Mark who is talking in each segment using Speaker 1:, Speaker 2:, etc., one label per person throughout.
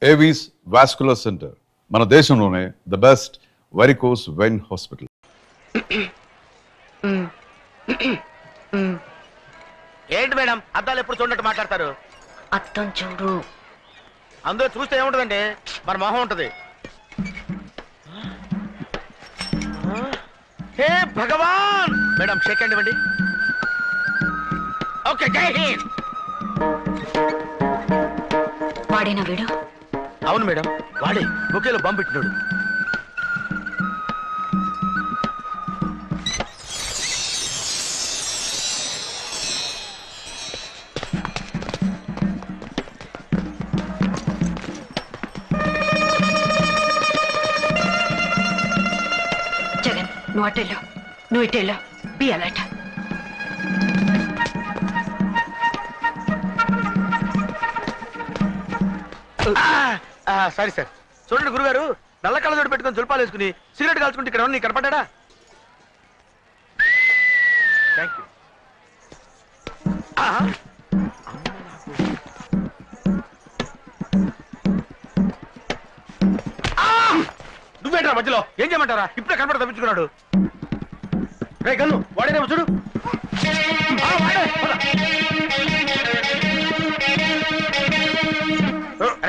Speaker 1: Avis vascular centre మన దేశంలోనే the best varicose vein hospital.
Speaker 2: ఏంటి మేడం అద్దాలు ఎప్పుడు చూడట్టు మాట్లాడతారు?
Speaker 3: అద్దం చూడు.
Speaker 2: అందులో చూస్తే ఏముంటదండి, మన మొహం ఉంటది. హే భగవాన్! మేడం షేక్ హ్యాండ్ ఇవ్వండి. ఓకే, జై హింద్.
Speaker 3: వాడేనా వీడు?
Speaker 2: అవును మేడం, వాడే బొకేలో బాంబు పెట్టినాడు.
Speaker 3: జగన్, నువ్వు అటెళ్ళు, నువ్వు ఇటెళ్ళు. Be alert.
Speaker 2: Sorry sir. చూడండి గురుగారు, నల్ల కళ్ళజోడు పెట్టుకుని దుల్పాలు వేసుకుని సిగరెట్ కాల్చుకుంటే ఇక్కడ నీకు కనపడ్డా? Thank you. నువ్వేంట్రా మధ్యలో? ఏం చేయమంటారా? ఇప్పుడే కనపడ తప్పించుకున్నాడు. రే గన్ను, వాడేనేమో చూడు.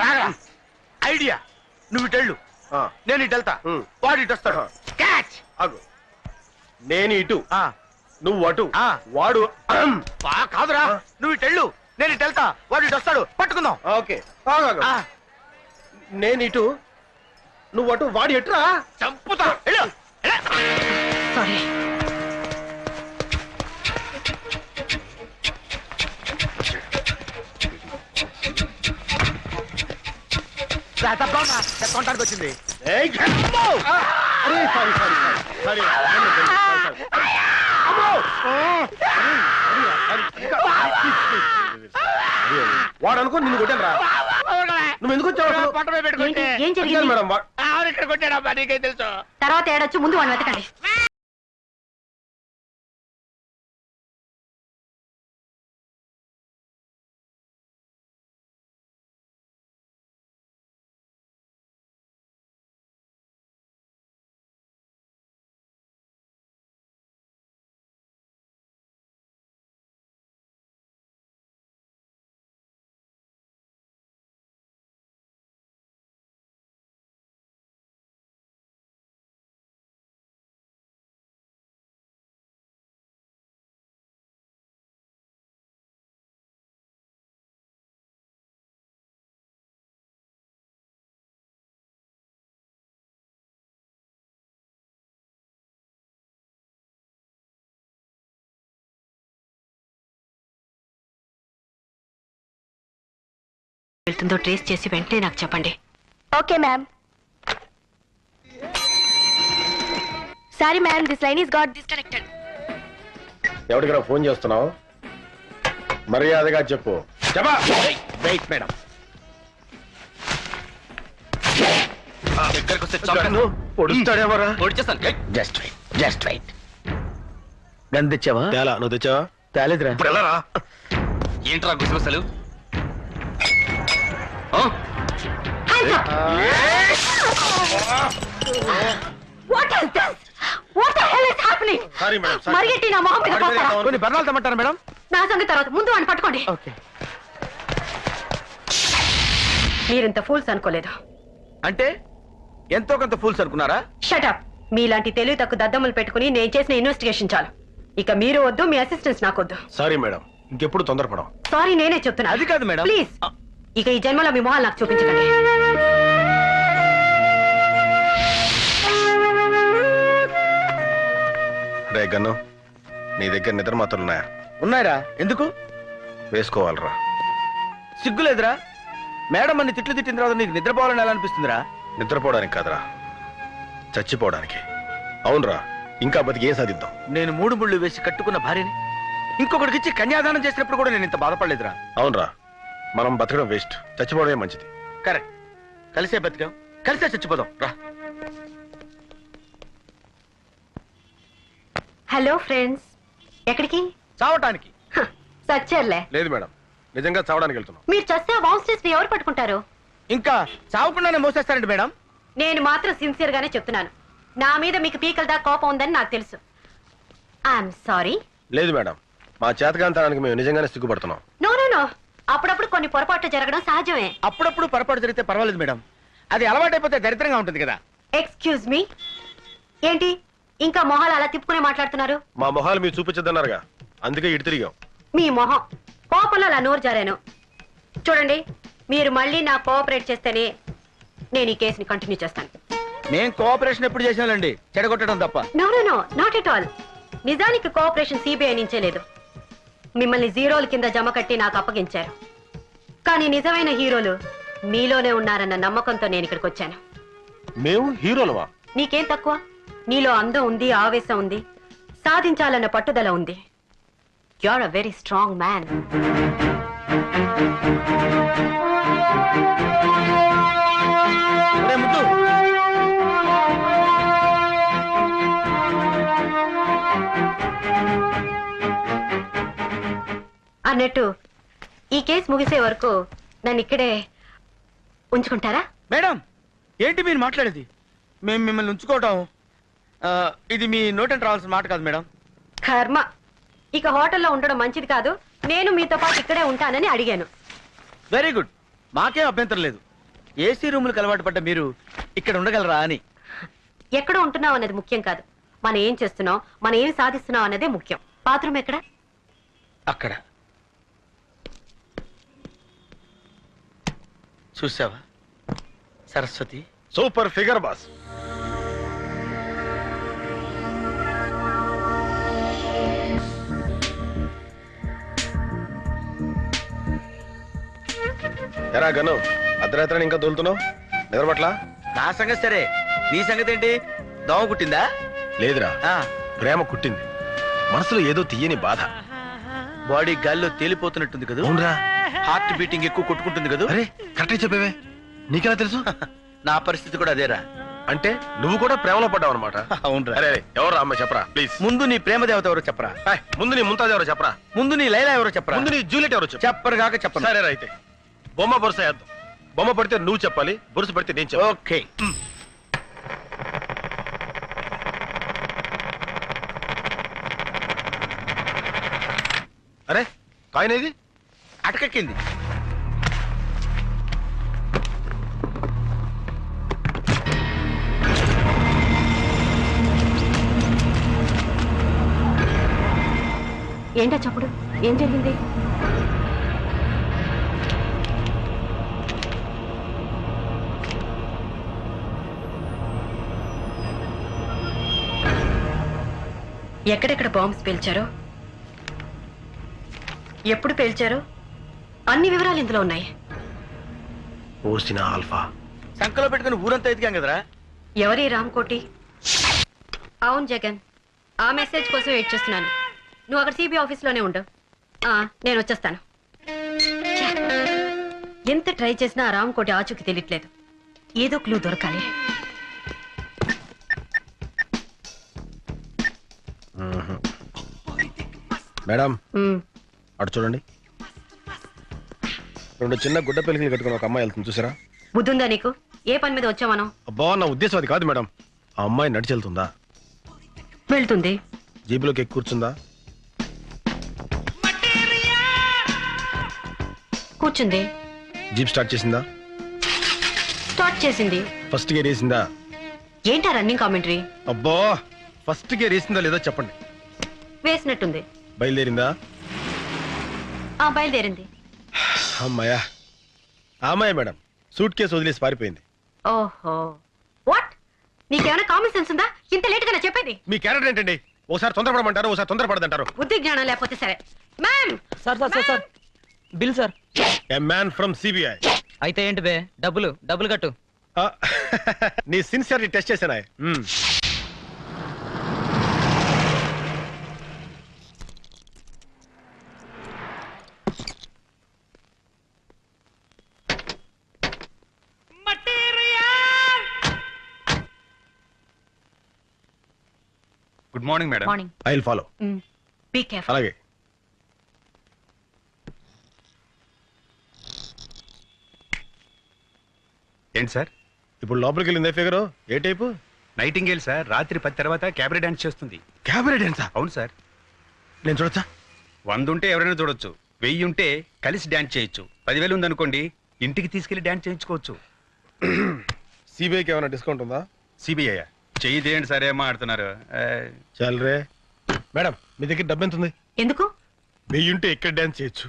Speaker 2: రాగా ఐడియా, నువ్వు ఇటెళ్ళు, నేను ఇటు వెళ్తా, వాడు ఇటు వస్తాడు. క్యాచ్.
Speaker 4: ఆగు. నేను ఇటు, నువ్వు అటు. వాడు
Speaker 2: కాదురా, నువ్వు ఇటెళ్ళు, నేను ఇటు వెళ్తా, వాడు ఇటు వస్తాడు. పట్టుకుందాం.
Speaker 4: ఓకే. నేను ఇటు, నువ్వు అటు, వాడు ఎటురా?
Speaker 2: చంపుతా.
Speaker 3: సారీ.
Speaker 2: తప్పడానికి వచ్చింది.
Speaker 4: వాడు అనుకో నిన్ను కొట్టాను రా. నువ్వు ఎందుకు వచ్చావు?
Speaker 2: పట్టమే పెట్టుకుంటే
Speaker 3: ఏం జరిగింది?
Speaker 4: మేడం
Speaker 2: ఇక్కడ కొట్టాడమ్మా, నీకేం తెలుసు?
Speaker 3: తర్వాత ఏడొచ్చు, ముందు వాడిని వెతకండి. వెళ్తుందో ట్రేస్ చేసి వెంటనే నాకు చెప్పండి.
Speaker 5: Okay ma'am. Sorry ma'am, this line is got disconnected.
Speaker 4: ఎవరికైనా ఫోన్ చేస్తున్నావు? మర్యాదగా చెప్పు.
Speaker 2: Wait madam.
Speaker 4: పొడుస్తాడేమరా?
Speaker 2: Just wait, just wait. Gun తెచ్చావా?
Speaker 4: తేలా. నువ్వు తెచ్చావా?
Speaker 2: తేలేదురా.
Speaker 6: ఏంట్రా గుసగుసలు?
Speaker 3: What is this? What the hell is happening?
Speaker 4: Sorry madam.
Speaker 3: మరిగెట్టి నా మొహం మీద పోస్తారా?
Speaker 2: కొన్ని బర్ణాలు తెమ్మంటారా మేడం?
Speaker 3: నా సంగతి తర్వాత, ముందు వాడిని పట్టుకోండి.
Speaker 2: ఓకే.
Speaker 3: మీరింత ఫూల్స్ అనుకోలేదు.
Speaker 2: అంటే ఎంతో కొంత ఫూల్స్ అనుకున్నారా?
Speaker 3: షటప్. మీలాంటి తెలివి తక్కువ దద్దమ్మలు పెట్టుకుని నేను చేసిన ఇన్వెస్టిగేషన్ చాలు. ఇక మీరు వద్దు, మీ అసిస్టెంట్స్ నాకొద్దు.
Speaker 4: సారీ మేడం, ఇంకెప్పుడు తొందరపడం.
Speaker 3: సారీ, నేనే చెప్తున్నా.
Speaker 2: అది కాదు మేడం.
Speaker 3: ప్లీజ్, ఇక ఈ జన్మలో మీ మొహాలు నాకు చూపించకండి.
Speaker 4: రే గన్ను, నీ దగ్గర నిద్ర మాత్రలు ఉన్నాయా?
Speaker 2: ఉన్నాయిరా. ఎందుకు?
Speaker 4: వేసుకోవాలరా.
Speaker 2: సిగ్గులేదురా? మేడం అన్ని తిట్లు తిట్టిన తర్వాత నీకు నిద్రపోవాలని ఎలా అనిపిస్తుందిరా?
Speaker 4: నిద్రపోవడానికి కాదురా, చచ్చిపోవడానికి. అవునరా, ఇంకా బతికి ఏం సాధిద్దాం?
Speaker 2: నేను 3 ముళ్ళు వేసి కట్టుకున్న భార్యని ఇంకొకటికి ఇచ్చి కన్యాదానం చేసినప్పుడు కూడా నేను ఇంత బాధపడలేదురా.
Speaker 4: అవునరా, మనం బతకడం వేస్ట్, చచ్చిపోవడమే మంచిది.
Speaker 2: కరెక్ట్. కలిసే బతికాం, కలిసే చచ్చిపోదాం. రా.
Speaker 3: హలో ఫ్రెండ్స్, ఎక్కడికి?
Speaker 2: చావటానికి.
Speaker 3: సచ్చేర్లే.
Speaker 4: లేదు మేడం, నిజంగా చావడానికి వెళ్తున్నాం.
Speaker 3: మీరు చస్తే వాన్స్టేస్ ఎవరు పట్టుకుంటారు?
Speaker 2: ఇంకా చావకుండానే మోసేస్తారండి మేడం.
Speaker 3: నేను మాత్రం సిన్సియర్ గానే చెప్తున్నాను. నా మీద మీకు పీకల దాకా కోపం ఉందని నాకు తెలుసు. I'm sorry.
Speaker 4: లేదు మేడం, మా చేతకాంతానికి మేము నిజంగానే సిగ్గుపడుతున్నాం.
Speaker 3: నో నో నో, అప్పుడప్పుడు కొన్ని పొరపాట్లు జరగడం సహజమే.
Speaker 2: అప్పుడప్పుడు పొరపాటు జరిగితే పర్వాలేదు మేడం, అది అలవాటైపోతే దరిద్రంగా ఉంటుంది కదా.
Speaker 3: ఎక్స్క్యూజ్ మీ, ఏంటి ఇంకా మొహాలు అలా తిప్పుకునే మాట్లాడుతున్నారు?
Speaker 4: మా మొహాలు మీరు చూపించద్దన్నారుగా, అందుకే ఇటు తిరిగాం.
Speaker 3: మీ మొహం కోపంలో అలా నోరు జారాను. చూడండి, మీరు మళ్ళీ నా కోఆపరేట్ చేస్తేనే నేను ఈ కేసుని కంటిన్యూ చేస్తాను.
Speaker 2: మేం కోఆపరేషన్ ఎప్పుడు చేసామండి, చెడగొట్టడం తప్ప.
Speaker 3: No no no, not at all. నిజానికి కోఆపరేషన్ సిబిఐ నుంచే లేదు. మిమ్మల్ని జీరోల కింద జమ కట్టి నాకు అప్పగించారు. కానీ నిజమైన హీరోలు మీలోనే ఉన్నారన్న నమ్మకంతో నేను ఇక్కడికి వచ్చాను.
Speaker 4: మేము హీరోలవా?
Speaker 3: నీకేం తక్కువ? నీలో అందం ఉంది, ఆవేశం ఉంది, సాధించాలన్న పట్టుదల ఉంది. You are a very strong man.
Speaker 2: ముద్దు,
Speaker 3: అన్నట్టు ఈ కేసు ముగిసే వరకు నన్ను ఇక్కడే ఉంచుకుంటారా?
Speaker 2: మేడం ఏంటి మీరు మాట్లాడేది? మేము మిమ్మల్ని ఉంచుకోవటం ఇది మీ నోటెంట్ రావాల్సిన మాట కాదు మేడం.
Speaker 3: కర్మ, ఇక హోటల్లో ఉండడం మంచిది కాదు. నేను మీతో పాటు ఇక్కడే ఉంటానని అడిగాను.
Speaker 2: వెరీ గుడ్, మాకేం అభ్యంతరం లేదు. ఏసీ రూములకు అలవాటు పడ్డ మీరు ఇక్కడ ఉండగలరా అని.
Speaker 3: ఎక్కడ ఉంటున్నాం అనేది ముఖ్యం కాదు, మనం ఏం చేస్తున్నాం, మనం ఏం సాధిస్తున్నాం అన్నదే ముఖ్యం. బాత్రూమ్ ఎక్కడ?
Speaker 2: అక్కడ. చూసావా సరస్వతి?
Speaker 4: Super figure boss. ఎరా గను, అర్ధరాత్రి ఇంకా దొలుతున్నావు? నిద్రపట్ల?
Speaker 2: నా సంగతి సరే, నీ సంగతి ఏంటి? దోమ కుట్టిందా?
Speaker 4: లేదురా,
Speaker 2: ఆ,
Speaker 4: ప్రేమ కుట్టింది. మనసులో ఏదో తీయని బాధ.
Speaker 2: బాడీ గాల్లో తేలిపోతున్నట్టుంది కదా.
Speaker 4: అవునరా,
Speaker 2: హార్ట్ బీటింగ్ ఎక్కువ కొట్టుకుంటుంది కదా.
Speaker 4: అరే కరెక్ట్గా చెప్పేవే, నీకెలా తెలుసు?
Speaker 2: నా పరిస్థితి కూడా అదేరా.
Speaker 4: అంటే నువ్వు కూడా ప్రేమలో పడ్డావు అనమాట.
Speaker 2: అవునరా.
Speaker 4: అరే ఎవరు అమ్మాయి చెప్పరా ప్లీజ్.
Speaker 2: ముందు నీ ప్రేమ దేవత ఎవరో చెప్పరా.
Speaker 4: ముందు నీ ముంతాజ్ ఎవరో చెప్పరా.
Speaker 2: ముందు నీ లైలా ఎవరో చెప్పరా.
Speaker 4: ముందు నీ జూలియట్ ఎవరో చెప్పు.
Speaker 2: చెప్పరు కాక చెప్పను.
Speaker 4: సరే అయితే బొమ్మ బొరుస వేద్దాం. బొమ్మ పడితే నువ్వు చెప్పాలి, బొరుసు పడితే నేను చెప్పాలి.
Speaker 2: ఓకే.
Speaker 4: అరే కాయిన్ ఏది?
Speaker 2: అటకెక్కింది.
Speaker 3: ఏంటా చప్పుడు? ఏం జరిగింది? ఎక్కడెక్కడ బాంబ్స్ పేల్చారో, ఎప్పుడు పేల్చారో అన్ని వివరాలు ఇందులో ఉన్నాయి.
Speaker 4: ఓసిన ఆల్ఫా
Speaker 2: సంకలో పెట్టుకుని ఊరంతా ఎదిగాం కదరా.
Speaker 3: ఎవరి రామ్కోటి? అవును జగన్, ఆ మెసేజ్ కోసం వెయిట్ చేస్తున్నాను. నువ్వు అక్కడ సిబిఐ ఆఫీస్లోనే ఉండు. నేను వచ్చేస్తాను. ఛే, ఎంత ట్రై చేసినా ఆ రామ్కోటి ఆచూకి తెలియట్లేదు. ఏదో క్లూ దొరకాలి.
Speaker 4: మేడం
Speaker 3: మ్,
Speaker 4: అటు చూడండి, రెండు చిన్న గుడ్డ పెళ్లికి కట్టుకుని ఒక అమ్మాయి వెళ్తుంది చూసారా?
Speaker 3: బుద్ధుందా నీకు? ఏ పని మీద వచ్చావు మనం?
Speaker 4: అబ్బా నా ఉద్దేశం అది కాదు మేడం. ఆ అమ్మాయి నడిచి వెళ్తుందా?
Speaker 3: వెళ్తుంది.
Speaker 4: జీబులోకి ఎక్కి కూర్చుందా?
Speaker 3: కూర్చుంది.
Speaker 4: జీప్ స్టార్ట్ చేసిందా?
Speaker 3: స్టార్ట్ చేసింది.
Speaker 4: ఫస్ట్ గేర్ వేసిందా?
Speaker 3: ఏంటా రన్నింగ్ కామెంటరీ?
Speaker 4: అబ్బా ఫస్ట్ గేర్ వేసిందా లేదో చెప్పండి.
Speaker 3: వేసినట్టుంది.
Speaker 4: బయలుదేరిందా?
Speaker 3: బయలుదేరింది.
Speaker 4: అమ్మాయా, ఆ అమ్మాయి మేడం సూట్ కేసు వదిలేసి పారిపోయింది.
Speaker 3: ఓహో, వాట్? నీకేమైనా కామన్ సెన్స్ ఉందా? ఇంత లేట్ గా చెప్పేది?
Speaker 4: మీ క్యారెక్టర్ ఏంటండి? ఓసారి తొందరపడమంటారు, ఓసారి తొందరపడదంటారు.
Speaker 3: బుద్ధి జ్ఞానం లేకపోతే సరే. Ma'am,
Speaker 7: sir sir sir sir bill sir.
Speaker 4: A man from CBI.
Speaker 7: అయితే ఏంటి బే? డబ్బులు కట్టు.
Speaker 4: నీ సిన్సియర్ని టెస్ట్ చేశానా?
Speaker 6: Good morning madam.
Speaker 3: Morning.
Speaker 4: I will follow.
Speaker 3: Be careful.
Speaker 4: అలాగే.
Speaker 6: ఏంటి సార్?
Speaker 4: ఇప్పుడు లోపలికి వెళ్ళిందే ఫిగరు ఏ టైపు?
Speaker 6: నైటింగేల్ సార్ రాత్రి 10 తర్వాత క్యాబరే డాన్స్ చేస్తుంది.
Speaker 4: క్యాబరే డాన్సా?
Speaker 6: అవును సార్.
Speaker 4: నేను చూడొచ్చా?
Speaker 6: 100 ఉంటే ఎవరైనా చూడొచ్చు, 1000 ఉంటే కలిసి డాన్స్ చేయొచ్చు, 10,000 ఉందనుకోండి ఇంటికి తీసుకెళ్లి డాన్స్ చేయించుకోవచ్చు.
Speaker 4: సిబిఐకి ఏమైనా డిస్కౌంట్ ఉందా?
Speaker 6: సిబిఐ చెయ్యి తీయండి సార్, ఏం మాట్లాడుతున్నారు?
Speaker 4: చల్రే. మేడం మీ దగ్గర డబ్బు ఎంత ఉంది?
Speaker 3: ఎందుకు?
Speaker 4: 1000 ఉంటే ఎక్కడ డాన్స్ చేయొచ్చు,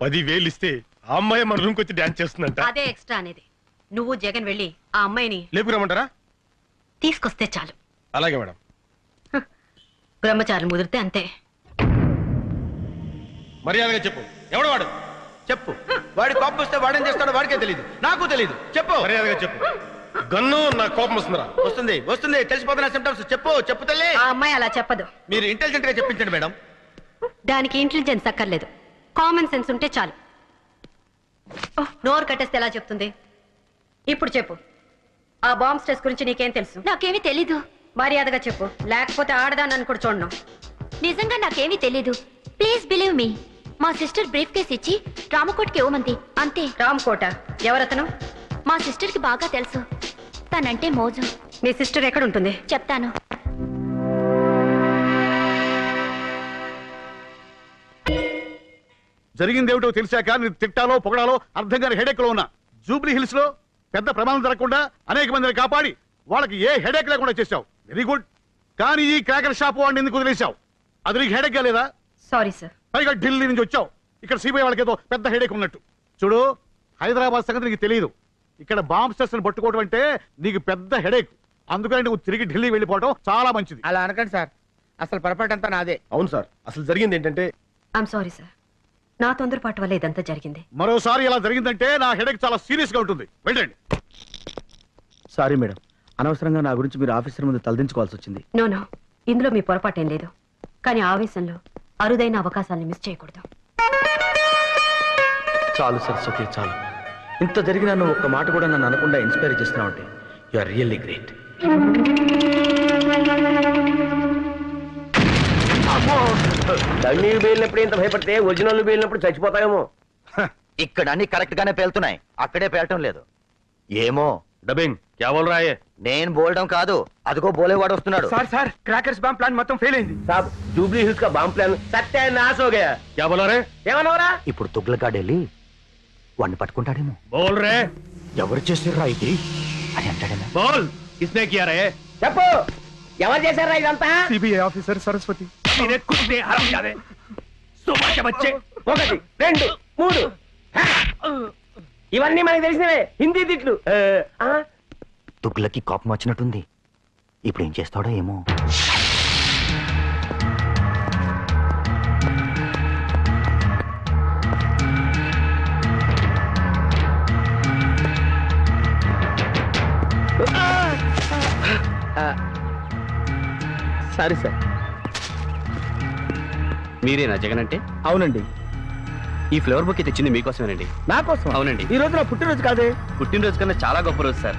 Speaker 4: 10,000 ఇస్తే ఆ అమ్మాయి మన రూమ్కి వచ్చి డాన్స్ చేస్తుందంట.
Speaker 3: అదే ఎక్స్ట్రా అనేది. నువ్వు జగన్ వెళ్ళి ఆ అమ్మాయిని
Speaker 4: లేపుకురమ్మంటారా?
Speaker 3: తీసుకొస్తే చాలు.
Speaker 4: అలాగే మేడం.
Speaker 3: బ్రహ్మచారులు ముదిరితే అంతే.
Speaker 4: మర్యాదగా చెప్పు, ఎవడు వాడు?
Speaker 2: చెప్పు. వాడి కోపం వస్తే వాడేం చేస్తాడో వాడికే తెలియదు, నాకు తెలియదు. చెప్పు.
Speaker 4: మర్యాదగా చెప్పు. గన్ను నా కోపం వస్తుందిరా.
Speaker 2: వస్తుంది వస్తుంది, తెలిసిపోతున్న సిమ్టమ్స్. చెప్పు చెప్పు తల్లి.
Speaker 3: ఆ అమ్మాయి అలా చెప్పదు.
Speaker 2: మీరు ఇంటెలిజెంట్ గా చెప్పించండి మేడం.
Speaker 3: దానికి ఇంటెలిజెన్స్ అక్కర్లేదు, కామన్ సెన్స్ ఉంటే చాలు. నోరు కట్టేస్తే ఎలా చెప్తుంది? ఇప్పుడు చెప్పు, ఆ బాంబ్ స్ట్రెస్ గురించి నీకేం తెలుసు?
Speaker 5: నాకేమీ తెలీదు.
Speaker 3: మర్యాదగా చెప్పు, లేకపోతే ఆడదాన్ని కూడా చూడను.
Speaker 5: నిజంగా నాకేమీ తెలీదు. Please believe me. మా సిస్టర్ బ్రీఫ్ కేస్ ఇచ్చి రామకోట్కి ఇవ్వమంది అంతే.
Speaker 3: రామ్కోట ఎవరతను?
Speaker 5: మా సిస్టర్ కి బాగా తెలుసు. తనంటే మోజు.
Speaker 3: మీ సిస్టర్ ఎక్కడ ఉంటుంది?
Speaker 5: చెప్తాను.
Speaker 8: జరిగిందేమిటో తెలిసాక నేను తిట్టాలో పొగడాలో అర్థం కాని హెడేక్ లో ఉన్నా. జూబ్లీ హిల్స్ లో పెద్ద ప్రమాదం జరగకుండా అనేక మందిని కాపాడి వాళ్ళకి ఏ హెడేక్ లేకుండా చేశావు. Very good. కానీ ఈ క్రాకర్ షాప్ వాడిని ఎందుకు వదిలేశావు? అది నీకు హెడేక్ గా లేదా?
Speaker 3: Sorry sir.
Speaker 8: పైగా ఢిల్లీ నుంచి వచ్చావు, ఇక్కడ సిబిఐ వాళ్ళకి ఏదో పెద్ద హెడేక్ ఉన్నట్టు. చూడు, హైదరాబాద్ సంగతి నీకు తెలియదు. ఇక్కడ బాంబ్ స్టేషన్ పట్టుకోవడం అంటే నీకు పెద్ద హెడేక్. అందుకని నువ్వు తిరిగి ఢిల్లీ వెళ్ళిపోవడం చాలా మంచిది.
Speaker 2: అలా అనకండి సార్, అసలు పొరపాటు అంతా నాదే.
Speaker 4: అవును సార్, అసలు జరిగింది ఏంటంటే
Speaker 3: ఐఎమ్ సారీ సార్. నా తొందరపాటు వల్ల ఇదంతా జరిగింది.
Speaker 8: మరోసారి ఇలా జరిగిందంటే నా హెడేక్ చాలా సీరియస్ గా ఉంటుంది. వెళ్ళండి.
Speaker 2: సారీ మేడం, అనవసరంగా నా గురించి మీరు ఆఫీసర్ ముందు తలదించుకోవాల్సి వచ్చింది.
Speaker 3: నో నో, ఇందులో మీ పొరపాటేం లేదు. కానీ ఆవేశంలో అరుదైన అవకాశాలను మిస్ చేయకూడదు.
Speaker 2: చాలు సరస్వతి, చాలు. ఇంత జరిగినా నువ్వు ఒక్క మాట కూడా నన్ను అనకుండా ఇన్స్పైర్ చేస్తున్నావు అంటే యు ఆర్ రియల్లీ గ్రేట్.
Speaker 9: డమ్మీలు పేలినప్పుడు ఇంత భయపడితే ఒరిజినల్ పేలినప్పుడు చచ్చిపోతాయేమో.
Speaker 10: ఇక్కడ అన్ని కరెక్ట్ గానే పేలుతున్నాయి, అక్కడే పేలటం లేదు. ఏమో
Speaker 4: డబ్బింగ్ క్యా బోల్ రहा है?
Speaker 10: నేను బోలడం కాదు, అదిగో బోలేవాడు వస్తున్నాడు.
Speaker 2: Sir sir, crackers bomb plan మొత్తం ఫెయిల్ అయింది.
Speaker 9: साहब జూబ్లీ హిల్స్ का బాంబ్ ప్లాన్ సత్యానాశ हो गया.
Speaker 4: क्या बोला रे?
Speaker 9: ఏమన్నావురా?
Speaker 10: ఇప్పుడు తుగ్లకాడు వెళ్ళి వాడిని పట్టుకుంటాడేమో.
Speaker 4: बोल रे,
Speaker 10: ఎవరు చేసిర్రా ఇది అని అంటాడేమో.
Speaker 4: बोल किसने किया रे?
Speaker 9: చెప్పు, ఎవరు చేశారా ఇదంతా?
Speaker 2: CBI officer Saraswati.
Speaker 4: इन्हें कुछ नहीं हराम जादे. सुबह के बच्चे.
Speaker 9: 1 2 3 ఇవన్నీ మనకి తెలిసినవే హిందీ తిట్లు.
Speaker 10: తుగ్లకి కోపం వచ్చినట్టుంది, ఇప్పుడు ఏం చేస్తాడో ఏమో.
Speaker 2: Sorry sir.
Speaker 7: మీరేనా జగన్ అంటే?
Speaker 2: అవునండి.
Speaker 7: ఈ ఫ్లవర్ బుక్ తెచ్చింది మీకోసమేనండి.
Speaker 2: నా కోసం?
Speaker 7: అవునండి.
Speaker 2: ఈ రోజు నా పుట్టినరోజు కాదే.
Speaker 7: పుట్టినరోజు కన్నా చాలా గొప్ప రోజు సార్.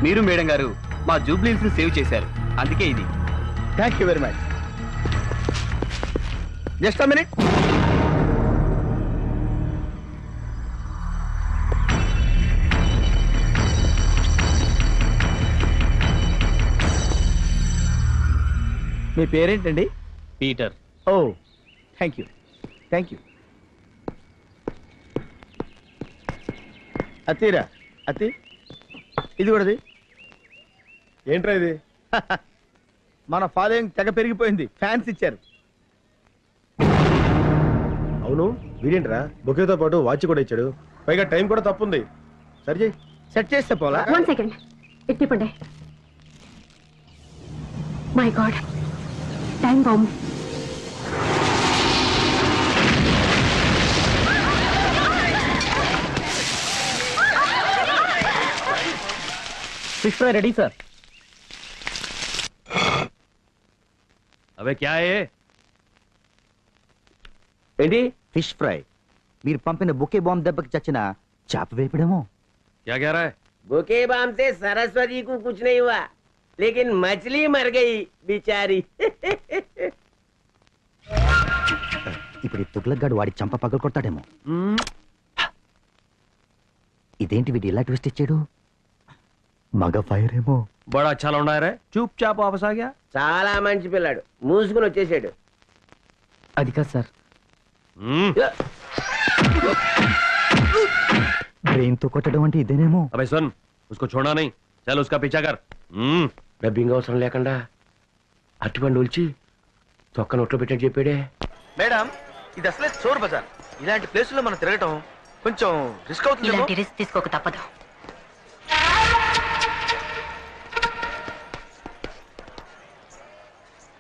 Speaker 7: మీరు మేడం గారు మా జూబ్లీ హిల్స్ ని సేవ్ చేశారు, అందుకే ఇది.
Speaker 2: Thank you very much. Just a minute. మీ పేరేంటండి?
Speaker 7: Peter.
Speaker 2: Oh, thank you thank you. అతిరా అతి, ఇది కూడాది.
Speaker 4: ఏంట్రా ఇది?
Speaker 2: మన ఫాలోయింగ్ తెగ పెరిగిపోయింది, ఫ్యాన్స్ ఇచ్చారు.
Speaker 4: అవును, వీడేంట్రా బొకేతో పాటు వాచ్ కూడా ఇచ్చాడు, పైగా టైం కూడా తప్పుంది. సరి చేయి.
Speaker 2: సెట్ చేస్తే పోలా.
Speaker 3: 1 సెకండ్, ఇట్టిపండి. My god, time bomb.
Speaker 7: Fish fry ready sir.
Speaker 4: అబే క్యా హై?
Speaker 9: ఏంటి?
Speaker 10: Fish fry. మీరు పంపిన బుకే బాంబ్ దెబ్బకి చచ్చిన చేప వేపడేమో.
Speaker 4: क्या कह रहा है?
Speaker 9: बुके बाम से सरस्वती को कुछ नहीं हुआ, लेकिन मछली मर गई बेचारी.
Speaker 10: ఇప్పుడు ఈ తుగ్లక్గాడు వాడి చంప పగలు కొడతాడేమో. ఇదేంటి వీడు ఇలా ట్విస్ట్ ఇచ్చాడు? మగ ఫైర్ ఏమో.
Speaker 2: బడా చాలా ఉన్నాయరే చూప్ చాప్ వాపస్ ఆగా.
Speaker 9: చాలా మంచి పిల్లాడు మూసుకుని వచ్చేసాడు.
Speaker 7: అది కాదు సార్.
Speaker 10: బ్రెయిన్ తో కొట్టడం అంటే ఇదేనేమో.
Speaker 2: అబే సున్ ఉస్కో छोड़ना नहीं चल उसका पीछा कर.
Speaker 9: డబ్బింగ్ అవసరం లేకుండా అట్టుపండు ఒలిచి తొక్క నోట్లో పెట్టాడు చెప్పాడే.
Speaker 4: మేడం ఇది అసలే చోర్ బజార్. ఇలాంటి ప్లేసుల్లో మనం తిరగటం కొంచెం రిస్క్ అవుతుంది.
Speaker 3: ఇలాంటి రిస్క్ తీసుకోక తప్పదు.